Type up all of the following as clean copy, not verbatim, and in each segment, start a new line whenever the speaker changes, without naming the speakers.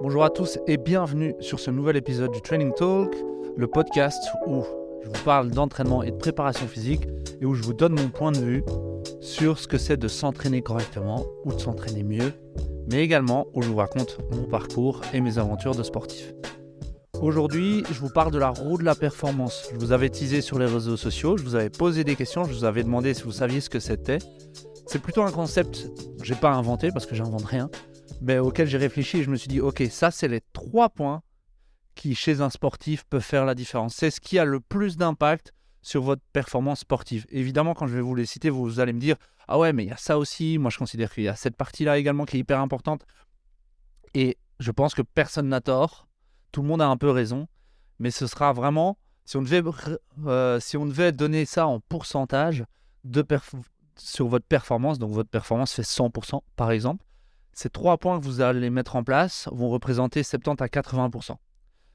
Bonjour à tous et bienvenue sur ce nouvel épisode du Training Talk, le podcast où je vous parle d'entraînement et de préparation physique et où je vous donne mon point de vue sur ce que c'est de s'entraîner correctement ou de s'entraîner mieux, mais également où je vous raconte mon parcours et mes aventures de sportif. Aujourd'hui, je vous parle de la roue de la performance. Je vous avais teasé sur les réseaux sociaux, je vous avais posé des questions, je vous avais demandé si vous saviez ce que c'était. C'est plutôt un concept que je n'ai pas inventé parce que j'invente rien, mais auquel j'ai réfléchi et je me suis dit, ok, ça c'est les 3 points qui, chez un sportif, peuvent faire la différence. C'est ce qui a le plus d'impact sur votre performance sportive. Évidemment, quand je vais vous les citer, vous allez me dire, ah ouais, mais il y a ça aussi. Moi, je considère qu'il y a cette partie-là également qui est hyper importante. Et je pense que personne n'a tort. Tout le monde a un peu raison. Mais ce sera vraiment, si on devait donner ça en pourcentage sur votre performance, donc votre performance fait 100% par exemple, ces 3 points que vous allez mettre en place vont représenter 70 à 80%.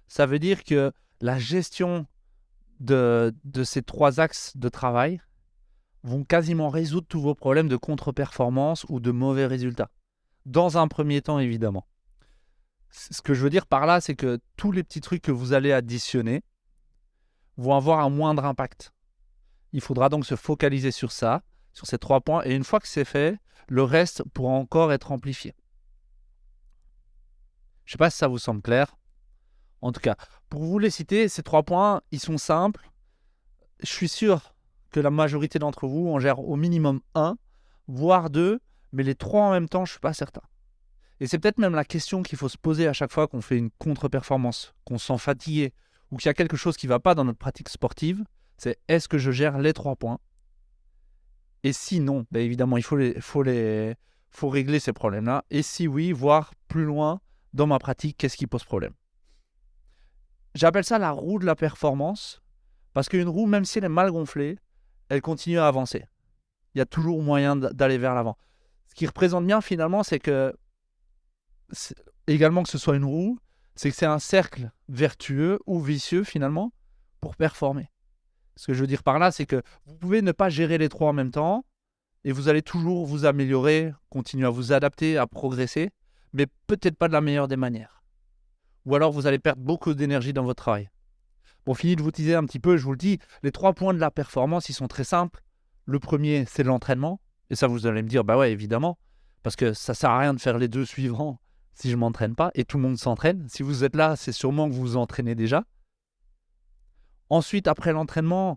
Ça veut dire que la gestion de ces 3 axes de travail vont quasiment résoudre tous vos problèmes de contre-performance ou de mauvais résultats. Dans un premier temps, évidemment. Ce que je veux dire par là, c'est que tous les petits trucs que vous allez additionner vont avoir un moindre impact. Il faudra donc se focaliser sur ça, sur ces 3 points, et une fois que c'est fait, le reste pourra encore être amplifié. Je ne sais pas si ça vous semble clair. En tout cas, pour vous les citer, ces 3 points, ils sont simples. Je suis sûr que la majorité d'entre vous en gère au minimum 1, voire 2, mais les 3 en même temps, je ne suis pas certain. Et c'est peut-être même la question qu'il faut se poser à chaque fois qu'on fait une contre-performance, qu'on se sent fatigué, ou qu'il y a quelque chose qui ne va pas dans notre pratique sportive, c'est est-ce que je gère les 3 points? Et si non, ben évidemment, il faut régler ces problèmes-là. Et si oui, voir plus loin dans ma pratique, qu'est-ce qui pose problème. J'appelle ça la roue de la performance, parce qu'une roue, même si elle est mal gonflée, elle continue à avancer. Il y a toujours moyen d'aller vers l'avant. Ce qui représente bien finalement, c'est que, également que ce soit une roue, c'est que c'est un cercle vertueux ou vicieux finalement pour performer. Ce que je veux dire par là, c'est que vous pouvez ne pas gérer les 3 en même temps et vous allez toujours vous améliorer, continuer à vous adapter, à progresser, mais peut-être pas de la meilleure des manières. Ou alors vous allez perdre beaucoup d'énergie dans votre travail. Bon, fini de vous teaser un petit peu, je vous le dis, les 3 points de la performance, ils sont très simples. Le premier, c'est l'entraînement. Et ça, vous allez me dire, bah ouais, évidemment, parce que ça sert à rien de faire les 2 suivants si je ne m'entraîne pas, et tout le monde s'entraîne. Si vous êtes là, c'est sûrement que vous vous entraînez déjà. Ensuite, après l'entraînement,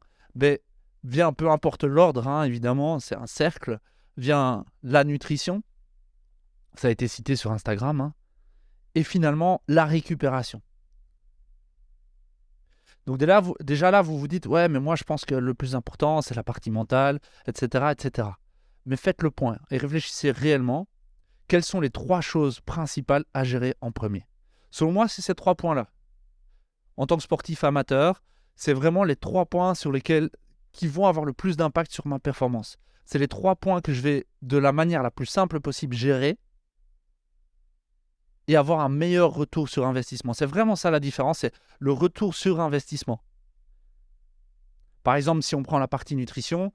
vient, peu importe l'ordre, évidemment, c'est un cercle, vient la nutrition. Ça a été cité sur Instagram. Et finalement, la récupération. Donc déjà là, vous vous dites, ouais, mais moi, je pense que le plus important, c'est la partie mentale, etc., etc. Mais faites le point et réfléchissez réellement. Quelles sont les 3 choses principales à gérer en premier? Selon moi, c'est ces 3 points-là. En tant que sportif amateur, c'est vraiment les 3 points qui vont avoir le plus d'impact sur ma performance. C'est les 3 points que je vais, de la manière la plus simple possible, gérer et avoir un meilleur retour sur investissement. C'est vraiment ça la différence, c'est le retour sur investissement. Par exemple, si on prend la partie nutrition,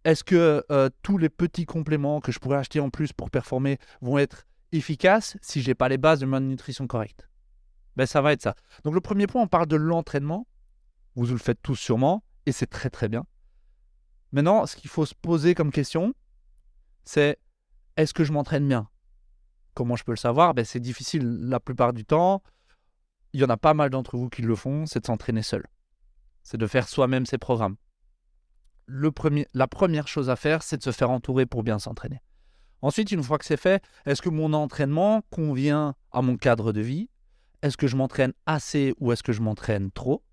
est-ce que tous les petits compléments que je pourrais acheter en plus pour performer vont être efficaces si je n'ai pas les bases de ma nutrition correcte? Ça va être ça. Donc le premier point, on parle de l'entraînement. Vous le faites tous sûrement, et c'est très très bien. Maintenant, ce qu'il faut se poser comme question, c'est est-ce que je m'entraîne bien? Comment je peux le savoir? C'est difficile la plupart du temps. Il y en a pas mal d'entre vous qui le font, c'est de s'entraîner seul. C'est de faire soi-même ses programmes. La première chose à faire, c'est de se faire entourer pour bien s'entraîner. Ensuite, une fois que c'est fait, est-ce que mon entraînement convient à mon cadre de vie? Est-ce que je m'entraîne assez ou est-ce que je m'entraîne trop?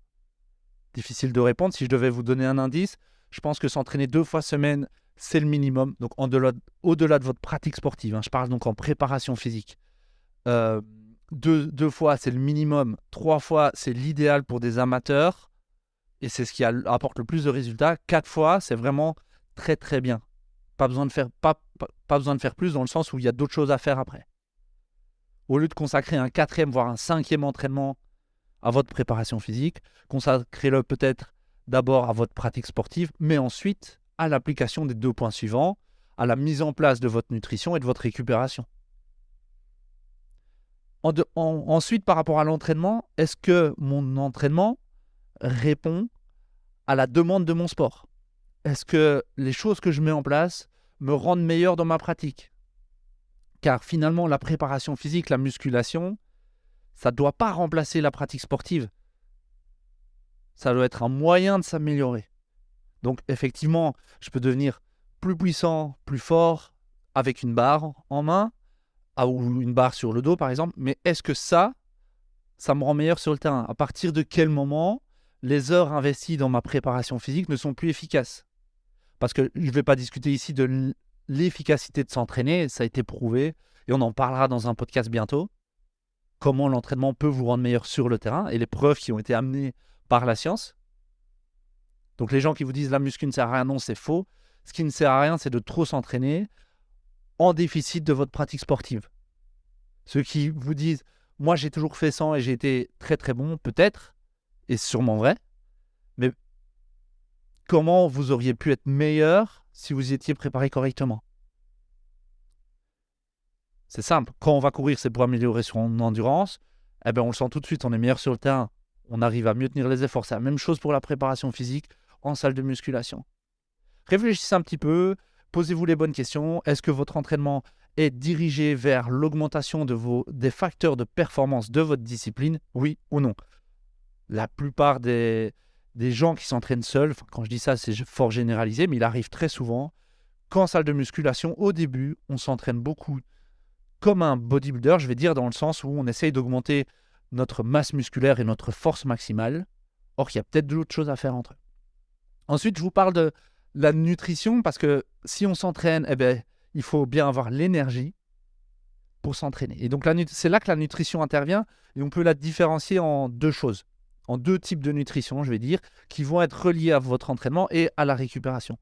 Difficile de répondre. Si je devais vous donner un indice, je pense que s'entraîner 2 fois semaine, c'est le minimum. Donc au-delà de votre pratique sportive, je parle donc en préparation physique. 2 fois, c'est le minimum. 3 fois, c'est l'idéal pour des amateurs. Et c'est ce qui apporte le plus de résultats. 4 fois, c'est vraiment très très bien. Pas besoin de faire plus dans le sens où il y a d'autres choses à faire après. Au lieu de consacrer un 4e, voire un 5e entraînement à votre préparation physique, consacrez-le peut-être d'abord à votre pratique sportive, mais ensuite à l'application des 2 points suivants, à la mise en place de votre nutrition et de votre récupération. Ensuite, par rapport à l'entraînement, est-ce que mon entraînement répond à la demande de mon sport? Est-ce que les choses que je mets en place me rendent meilleur dans ma pratique? Car finalement, la préparation physique, la musculation, ça ne doit pas remplacer la pratique sportive. Ça doit être un moyen de s'améliorer. Donc effectivement, je peux devenir plus puissant, plus fort avec une barre en main ou une barre sur le dos par exemple. Mais est-ce que ça me rend meilleur sur le terrain? À partir de quel moment les heures investies dans ma préparation physique ne sont plus efficaces? Parce que je ne vais pas discuter ici de l'efficacité de s'entraîner, ça a été prouvé et on en parlera dans un podcast bientôt. Comment l'entraînement peut vous rendre meilleur sur le terrain et les preuves qui ont été amenées par la science. Donc les gens qui vous disent la muscu ne sert à rien, non, c'est faux. Ce qui ne sert à rien, c'est de trop s'entraîner en déficit de votre pratique sportive. Ceux qui vous disent moi j'ai toujours fait 100 et j'ai été très très bon, peut-être, et c'est sûrement vrai, mais comment vous auriez pu être meilleur si vous étiez préparé correctement? C'est simple, quand on va courir, c'est pour améliorer son endurance, eh bien on le sent tout de suite, on est meilleur sur le terrain, on arrive à mieux tenir les efforts. C'est la même chose pour la préparation physique en salle de musculation. Réfléchissez un petit peu, posez-vous les bonnes questions. Est-ce que votre entraînement est dirigé vers l'augmentation des facteurs de performance de votre discipline? Oui ou non? La plupart des gens qui s'entraînent seuls, quand je dis ça, c'est fort généralisé, mais il arrive très souvent qu'en salle de musculation, au début, on s'entraîne beaucoup comme un bodybuilder, je vais dire, dans le sens où on essaye d'augmenter notre masse musculaire et notre force maximale. Or, il y a peut-être d'autres choses à faire entre eux. Ensuite, je vous parle de la nutrition, parce que si on s'entraîne, eh bien, il faut bien avoir l'énergie pour s'entraîner. Et donc, c'est là que la nutrition intervient, et on peut la différencier en deux choses, en deux types de nutrition, je vais dire, qui vont être reliés à votre entraînement et à la récupération.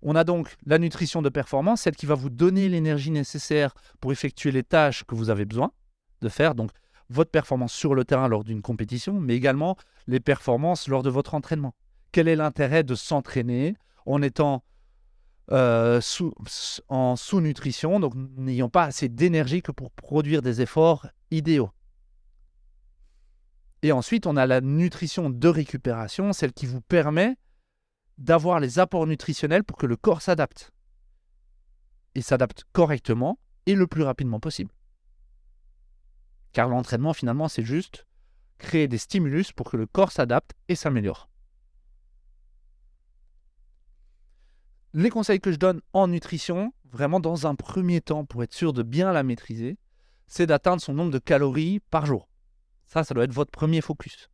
On a donc la nutrition de performance, celle qui va vous donner l'énergie nécessaire pour effectuer les tâches que vous avez besoin de faire, donc votre performance sur le terrain lors d'une compétition, mais également les performances lors de votre entraînement. Quel est l'intérêt de s'entraîner en étant en sous-nutrition, donc n'ayant pas assez d'énergie que pour produire des efforts idéaux? Et ensuite, on a la nutrition de récupération, celle qui vous permet d'avoir les apports nutritionnels pour que le corps s'adapte. Et s'adapte correctement et le plus rapidement possible. Car l'entraînement, finalement, c'est juste créer des stimulus pour que le corps s'adapte et s'améliore. Les conseils que je donne en nutrition, vraiment dans un premier temps, pour être sûr de bien la maîtriser, c'est d'atteindre son nombre de calories par jour. Ça doit être votre premier focus.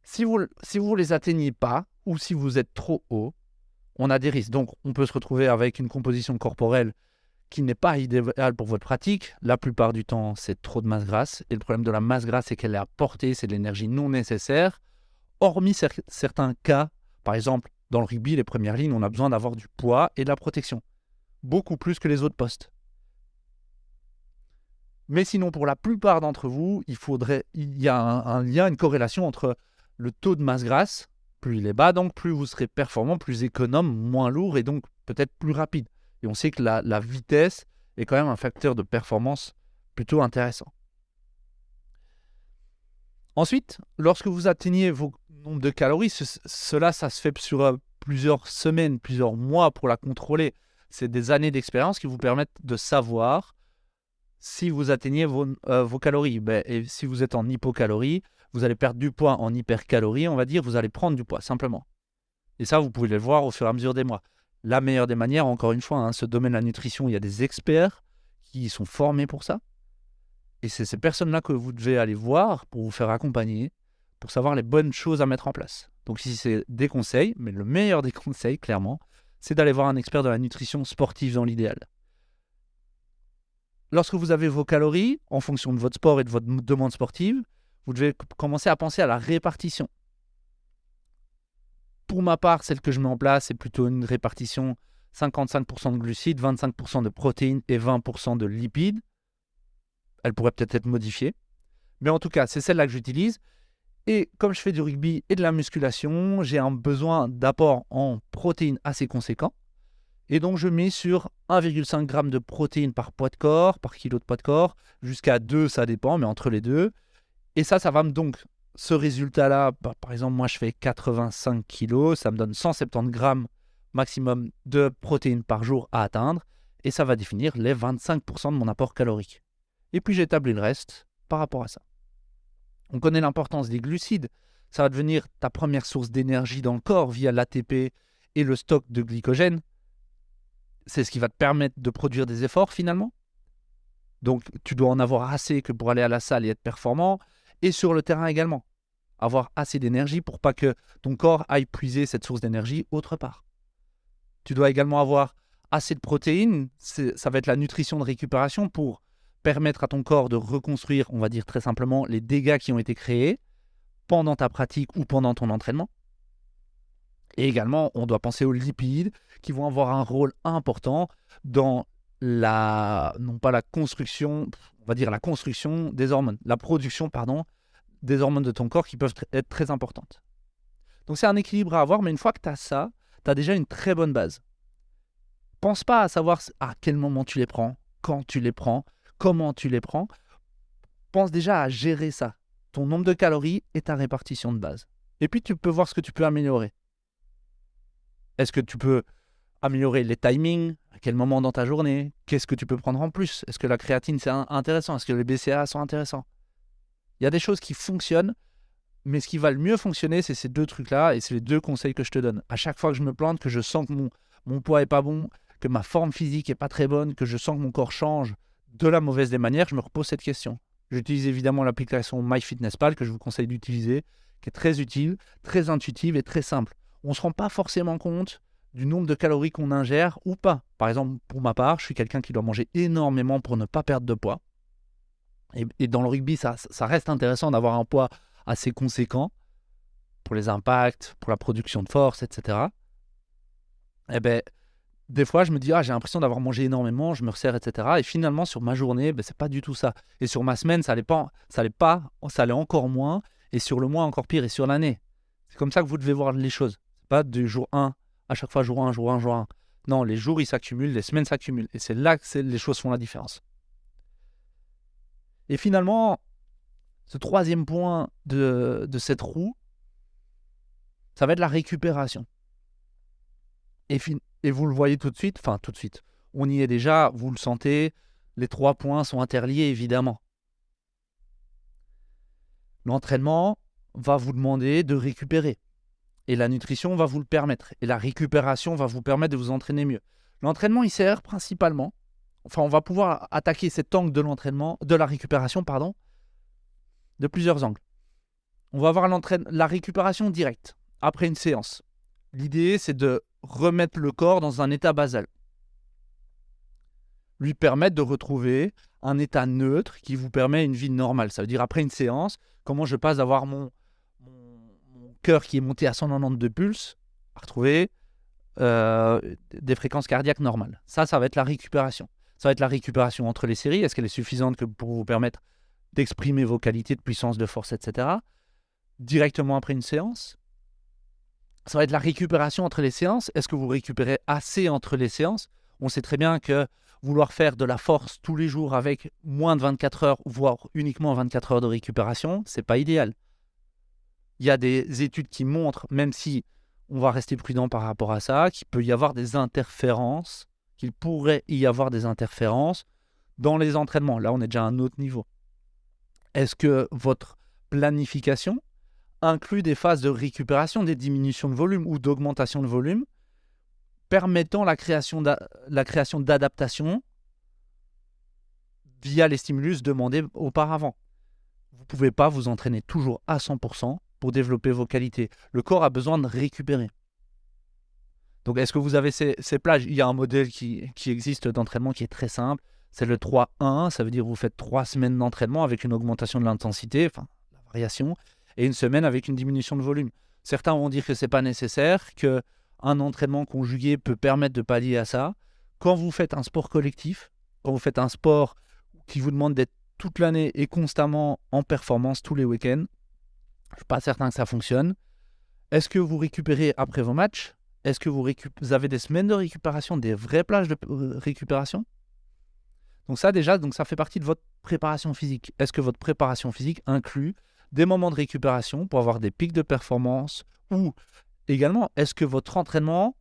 Si vous les atteignez pas, ou si vous êtes trop haut, on a des risques. Donc, on peut se retrouver avec une composition corporelle qui n'est pas idéale pour votre pratique. La plupart du temps, c'est trop de masse grasse. Et le problème de la masse grasse, c'est qu'elle est apportée, c'est de l'énergie non nécessaire. Hormis certains cas, par exemple, dans le rugby, les premières lignes, on a besoin d'avoir du poids et de la protection. Beaucoup plus que les autres postes. Mais sinon, pour la plupart d'entre vous, il y a un lien, une corrélation entre le taux de masse grasse, plus il est bas, donc plus vous serez performant, plus économe, moins lourd et donc peut-être plus rapide. Et on sait que la vitesse est quand même un facteur de performance plutôt intéressant. Ensuite, lorsque vous atteignez vos nombres de calories, ça se fait sur plusieurs semaines, plusieurs mois pour la contrôler. C'est des années d'expérience qui vous permettent de savoir si vous atteignez vos calories. Et si vous êtes en hypocalorie, vous allez perdre du poids. En hypercalorie, on va dire, vous allez prendre du poids, simplement. Et ça, vous pouvez le voir au fur et à mesure des mois. La meilleure des manières, encore une fois, ce domaine de la nutrition, il y a des experts qui sont formés pour ça. Et c'est ces personnes-là que vous devez aller voir pour vous faire accompagner, pour savoir les bonnes choses à mettre en place. Donc ici, c'est des conseils, mais le meilleur des conseils, clairement, c'est d'aller voir un expert de la nutrition sportive dans l'idéal. Lorsque vous avez vos calories, en fonction de votre sport et de votre demande sportive, vous devez commencer à penser à la répartition. Pour ma part, celle que je mets en place, c'est plutôt une répartition 55% de glucides, 25% de protéines et 20% de lipides. Elle pourrait peut-être être modifiée. Mais en tout cas, c'est celle-là que j'utilise. Et comme je fais du rugby et de la musculation, j'ai un besoin d'apport en protéines assez conséquent. Et donc, je mets sur 1,5 g de protéines par poids de corps, par kilo de poids de corps, jusqu'à 2, ça dépend, mais entre les deux. Et ça va me donc, ce résultat-là, par exemple, moi, je fais 85 kg, ça me donne 170 grammes maximum de protéines par jour à atteindre, et ça va définir les 25% de mon apport calorique. Et puis, j'établis le reste par rapport à ça. On connaît l'importance des glucides. Ça va devenir ta première source d'énergie dans le corps via l'ATP et le stock de glycogène. C'est ce qui va te permettre de produire des efforts finalement. Donc, tu dois en avoir assez que pour aller à la salle et être performant. Et sur le terrain également. Avoir assez d'énergie pour pas que ton corps aille puiser cette source d'énergie autre part. Tu dois également avoir assez de protéines. Ça va être la nutrition de récupération pour permettre à ton corps de reconstruire, on va dire très simplement, les dégâts qui ont été créés pendant ta pratique ou pendant ton entraînement. Et également, on doit penser aux lipides qui vont avoir un rôle important dans non pas la construction, on va dire la construction des hormones, la production, des hormones de ton corps qui peuvent être très importantes. Donc c'est un équilibre à avoir, mais une fois que tu as ça, tu as déjà une très bonne base. Pense pas à savoir à quel moment tu les prends, quand tu les prends, comment tu les prends. Pense déjà à gérer ça, ton nombre de calories et ta répartition de base. Et puis tu peux voir ce que tu peux améliorer. Est-ce que tu peux améliorer les timings? À quel moment dans ta journée? Qu'est-ce que tu peux prendre en plus? Est-ce que la créatine c'est intéressant? Est-ce que les BCAA sont intéressants? Il y a des choses qui fonctionnent, mais ce qui va le mieux fonctionner, c'est ces deux trucs-là et c'est les deux conseils que je te donne. À chaque fois que je me plante, que je sens que mon poids n'est pas bon, que ma forme physique n'est pas très bonne, que je sens que mon corps change de la mauvaise des manières, je me repose cette question. J'utilise évidemment l'application MyFitnessPal que je vous conseille d'utiliser, qui est très utile, très intuitive et très simple. On ne se rend pas forcément compte du nombre de calories qu'on ingère ou pas. Par exemple, pour ma part, je suis quelqu'un qui doit manger énormément pour ne pas perdre de poids. Et dans le rugby, ça reste intéressant d'avoir un poids assez conséquent pour les impacts, pour la production de force, etc. Eh bien, des fois, je me dis, j'ai l'impression d'avoir mangé énormément, je me resserre, etc. Et finalement, sur ma journée, c'est pas du tout ça. Et sur ma semaine, ça allait encore moins. Et sur le mois, encore pire. Et sur l'année. C'est comme ça que vous devez voir les choses. C'est pas du jour 1, à chaque fois jour 1, jour 1, jour 1. Non, les jours, ils s'accumulent, les semaines s'accumulent. Et c'est là que les choses font la différence. Et finalement, ce troisième point de cette roue, ça va être la récupération. Et vous le voyez tout de suite, on y est déjà, vous le sentez, les 3 points sont interliés évidemment. L'entraînement va vous demander de récupérer et la nutrition va vous le permettre et la récupération va vous permettre de vous entraîner mieux. L'entraînement, il sert principalement, on va pouvoir attaquer cet angle de la récupération, de plusieurs angles. On va avoir la récupération directe après une séance. L'idée, c'est de remettre le corps dans un état basal. Lui permettre de retrouver un état neutre qui vous permet une vie normale. Ça veut dire après une séance, comment je passe d'avoir mon cœur qui est monté à 192 pulses à retrouver des fréquences cardiaques normales. Ça va être la récupération. Ça va être la récupération entre les séries. Est-ce qu'elle est suffisante pour vous permettre d'exprimer vos qualités de puissance, de force, etc. directement après une séance? Ça va être la récupération entre les séances. Est-ce que vous récupérez assez entre les séances? On sait très bien que vouloir faire de la force tous les jours avec moins de 24 heures, voire uniquement 24 heures de récupération, c'est pas idéal. Il y a des études qui montrent, même si on va rester prudent par rapport à ça, qu'il peut y avoir des interférences, qu'il pourrait y avoir des interférences dans les entraînements. Là, on est déjà à un autre niveau. Est-ce que votre planification inclut des phases de récupération, des diminutions de volume ou d'augmentation de volume, permettant la création d'adaptations via les stimulus demandés auparavant. Vous ne pouvez pas vous entraîner toujours à 100% pour développer vos qualités. Le corps a besoin de récupérer. Donc, est-ce que vous avez ces plages? Il y a un modèle qui existe d'entraînement qui est très simple. C'est le 3-1. Ça veut dire que vous faites 3 semaines d'entraînement avec une augmentation de l'intensité, la variation, et une semaine avec une diminution de volume. Certains vont dire que ce n'est pas nécessaire, qu'un entraînement conjugué peut permettre de pallier à ça. Quand vous faites un sport collectif, quand vous faites un sport qui vous demande d'être toute l'année et constamment en performance tous les week-ends, je ne suis pas certain que ça fonctionne. Est-ce que vous récupérez après vos matchs? Est-ce que vous avez des semaines de récupération, des vraies plages de récupération? Donc ça déjà, ça fait partie de votre préparation physique. Est-ce que votre préparation physique inclut des moments de récupération pour avoir des pics de performance? Ou également, est-ce que votre entraînement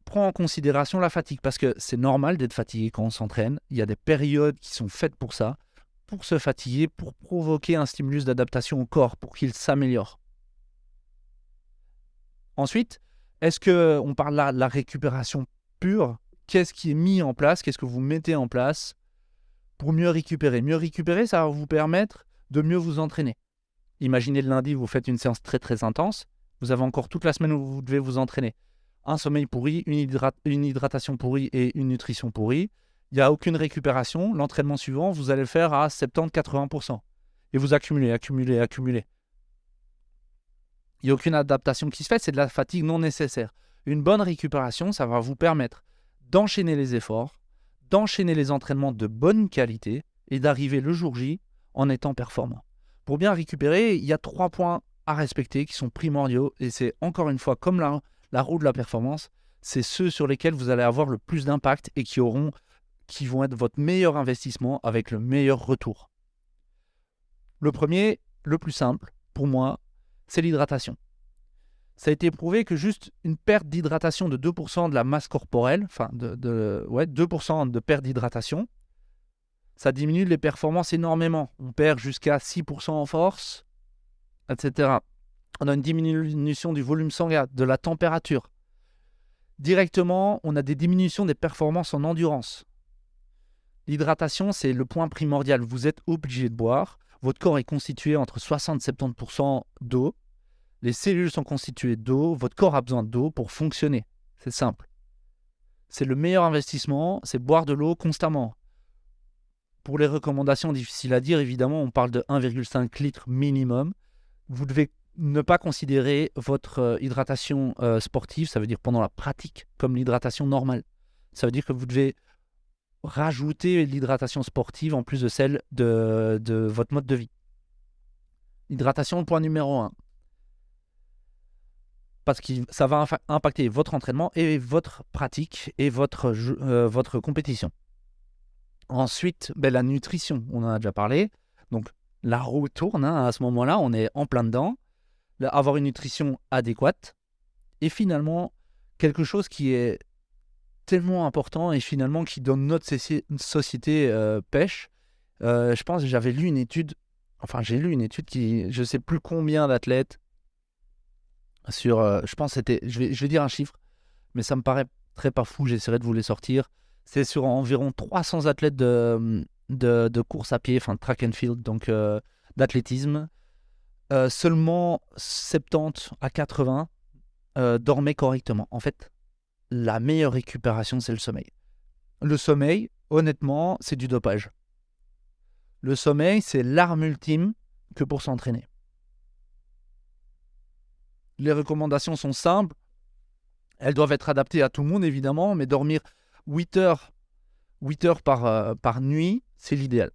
prend en considération la fatigue? Parce que c'est normal d'être fatigué quand on s'entraîne. Il y a des périodes qui sont faites pour ça, pour se fatiguer, pour provoquer un stimulus d'adaptation au corps, pour qu'il s'améliore. Ensuite, est-ce qu'on parle là de la récupération pure? Qu'est-ce qui est mis en place? Qu'est-ce que vous mettez en place pour mieux récupérer? Mieux récupérer, ça va vous permettre de mieux vous entraîner. Imaginez le lundi, vous faites une séance très très intense. Vous avez encore toute la semaine où vous devez vous entraîner. Un sommeil pourri, une hydratation pourrie et une nutrition pourrie. Il n'y a aucune récupération. L'entraînement suivant, vous allez le faire à 70-80%. Et vous accumulez. Il n'y a aucune adaptation qui se fait, c'est de la fatigue non nécessaire. Une bonne récupération, ça va vous permettre d'enchaîner les efforts, d'enchaîner les entraînements de bonne qualité et d'arriver le jour J en étant performant. Pour bien récupérer, il y a 3 points à respecter qui sont primordiaux et c'est encore une fois comme la roue de la performance, c'est ceux sur lesquels vous allez avoir le plus d'impact et qui vont être votre meilleur investissement avec le meilleur retour. Le premier, le plus simple pour moi, c'est l'hydratation. Ça a été prouvé que juste une perte d'hydratation de 2% de la masse corporelle, enfin 2% de perte d'hydratation, ça diminue les performances énormément. On perd jusqu'à 6% en force, etc. On a une diminution du volume sanguin, de la température. Directement, on a des diminutions des performances en endurance. L'hydratation, c'est le point primordial. Vous êtes obligé de boire. Votre corps est constitué entre 60 et 70% d'eau. Les cellules sont constituées d'eau. Votre corps a besoin d'eau pour fonctionner. C'est simple. C'est le meilleur investissement, c'est boire de l'eau constamment. Pour les recommandations difficiles à dire, évidemment, on parle de 1,5 litre minimum. Vous devez ne pas considérer votre hydratation sportive, ça veut dire pendant la pratique, comme l'hydratation normale. Ça veut dire que vous devez rajouter l'hydratation sportive en plus de celle de votre mode de vie. L'hydratation, le point numéro 1. Parce que ça va impacter votre entraînement et votre pratique et votre compétition. Ensuite, la nutrition, on en a déjà parlé. Donc, la roue tourne. À ce moment-là, on est en plein dedans. Avoir une nutrition adéquate. Et finalement, quelque chose qui est tellement important et finalement qui dans notre société pêche. Je pense que j'ai lu une étude qui, je ne sais plus combien d'athlètes sur, je pense que c'était, je vais dire un chiffre, mais ça me paraît très pas fou, j'essaierai de vous les sortir. C'est sur environ 300 athlètes de course à pied, enfin track and field, donc d'athlétisme. Seulement 70 à 80 dormaient correctement. En fait, la meilleure récupération, c'est le sommeil. Le sommeil, honnêtement, c'est du dopage. Le sommeil, c'est l'arme ultime que pour s'entraîner. Les recommandations sont simples. Elles doivent être adaptées à tout le monde, évidemment, mais dormir 8 heures par nuit, c'est l'idéal.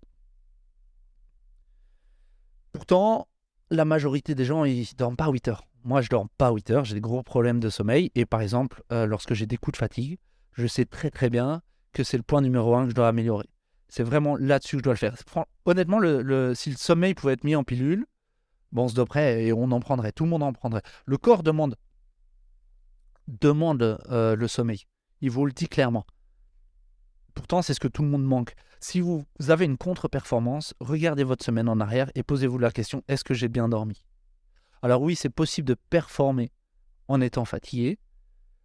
Pourtant, la majorité des gens, ils ne dorment pas 8 heures. Moi, je ne dors pas 8 heures, j'ai des gros problèmes de sommeil. Et par exemple, lorsque j'ai des coups de fatigue, je sais très très bien que c'est le point numéro 1 que je dois améliorer. C'est vraiment là-dessus que je dois le faire. Honnêtement, si le sommeil pouvait être mis en pilule, on se doperait et on en prendrait. Tout le monde en prendrait. Le corps demande le sommeil. Il vous le dit clairement. Pourtant, c'est ce que tout le monde manque. Si vous avez une contre-performance, regardez votre semaine en arrière et posez-vous la question, est-ce que j'ai bien dormi? Alors oui, c'est possible de performer en étant fatigué,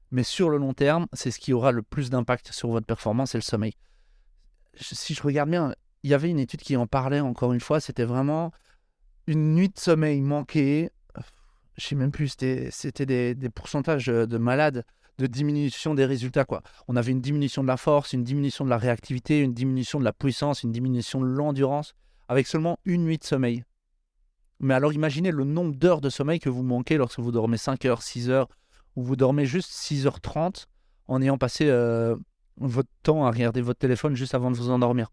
mais sur le long terme, c'est ce qui aura le plus d'impact sur votre performance, c'est le sommeil. Si je regarde bien, il y avait une étude qui en parlait encore une fois, c'était vraiment une nuit de sommeil manquée. Je ne sais même plus, c'était des pourcentages de malades, de diminution des résultats, quoi. On avait une diminution de la force, une diminution de la réactivité, une diminution de la puissance, une diminution de l'endurance, avec seulement une nuit de sommeil. Mais alors imaginez le nombre d'heures de sommeil que vous manquez lorsque vous dormez 5 heures, 6 heures, ou vous dormez juste 6h30 en ayant passé votre temps à regarder votre téléphone juste avant de vous endormir.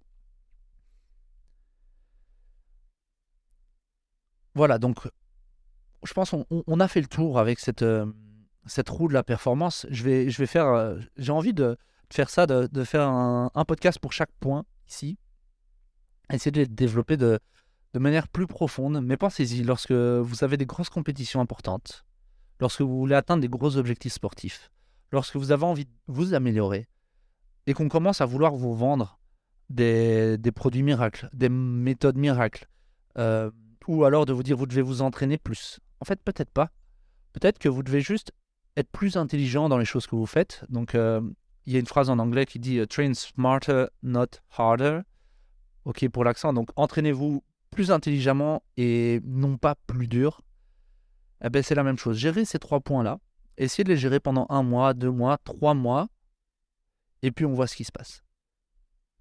Voilà, donc je pense qu'on a fait le tour avec cette cette roue de la performance, j'ai envie de faire ça, de faire un podcast pour chaque point ici. Essayer de les développer de manière plus profonde. Mais pensez-y, lorsque vous avez des grosses compétitions importantes, lorsque vous voulez atteindre des gros objectifs sportifs, lorsque vous avez envie de vous améliorer et qu'on commence à vouloir vous vendre des produits miracles, des méthodes miracles, euh, ou alors de vous dire vous devez vous entraîner plus. En fait, peut-être pas. Peut-être que vous devez juste être plus intelligent dans les choses que vous faites. Donc, il y a une phrase en anglais qui dit train smarter, not harder. Ok pour l'accent. Donc, entraînez-vous plus intelligemment et non pas plus dur. Eh ben, c'est la même chose. Gérez ces 3 points-là. Essayez de les gérer pendant 1 mois, 2 mois, 3 mois. Et puis, on voit ce qui se passe.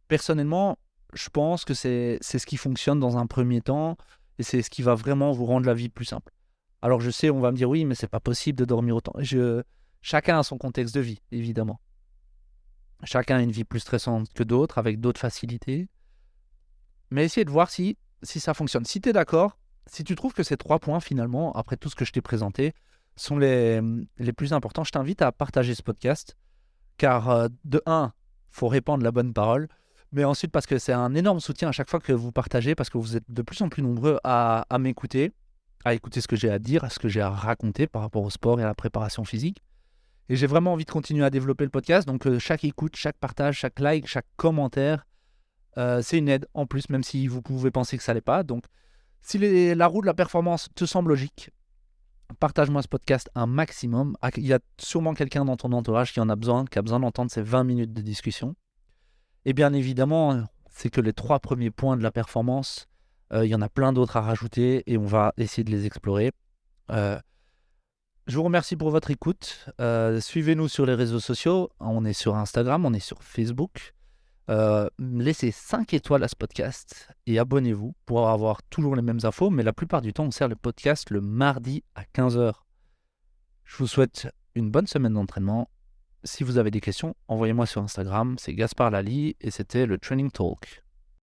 Personnellement, je pense que c'est ce qui fonctionne dans un premier temps. Et c'est ce qui va vraiment vous rendre la vie plus simple. Alors je sais, on va me dire oui, mais c'est pas possible de dormir autant. Chacun a son contexte de vie, évidemment. Chacun a une vie plus stressante que d'autres, avec d'autres facilités. Mais essayez de voir si ça fonctionne. Si tu es d'accord, si tu trouves que ces 3 points, finalement, après tout ce que je t'ai présenté, sont les plus importants, je t'invite à partager ce podcast. Car de 1, il faut répandre la bonne parole. Mais ensuite, parce que c'est un énorme soutien à chaque fois que vous partagez, parce que vous êtes de plus en plus nombreux à m'écouter, à écouter ce que j'ai à dire, ce que j'ai à raconter par rapport au sport et à la préparation physique. Et j'ai vraiment envie de continuer à développer le podcast. Donc chaque écoute, chaque partage, chaque like, chaque commentaire, c'est une aide en plus, même si vous pouvez penser que ça l'est pas. Donc si la roue de la performance te semble logique, partage-moi ce podcast un maximum. Il y a sûrement quelqu'un dans ton entourage qui a besoin d'entendre ces 20 minutes de discussion. Et bien évidemment, c'est que les 3 premiers points de la performance. Il y en a plein d'autres à rajouter et on va essayer de les explorer. Je vous remercie pour votre écoute. Suivez-nous sur les réseaux sociaux. On est sur Instagram, on est sur Facebook. Laissez 5 étoiles à ce podcast et abonnez-vous pour avoir toujours les mêmes infos. Mais la plupart du temps, on sert le podcast le mardi à 15h. Je vous souhaite une bonne semaine d'entraînement. Si vous avez des questions, envoyez-moi sur Instagram. C'est Gaspard Lally et c'était le Training Talk.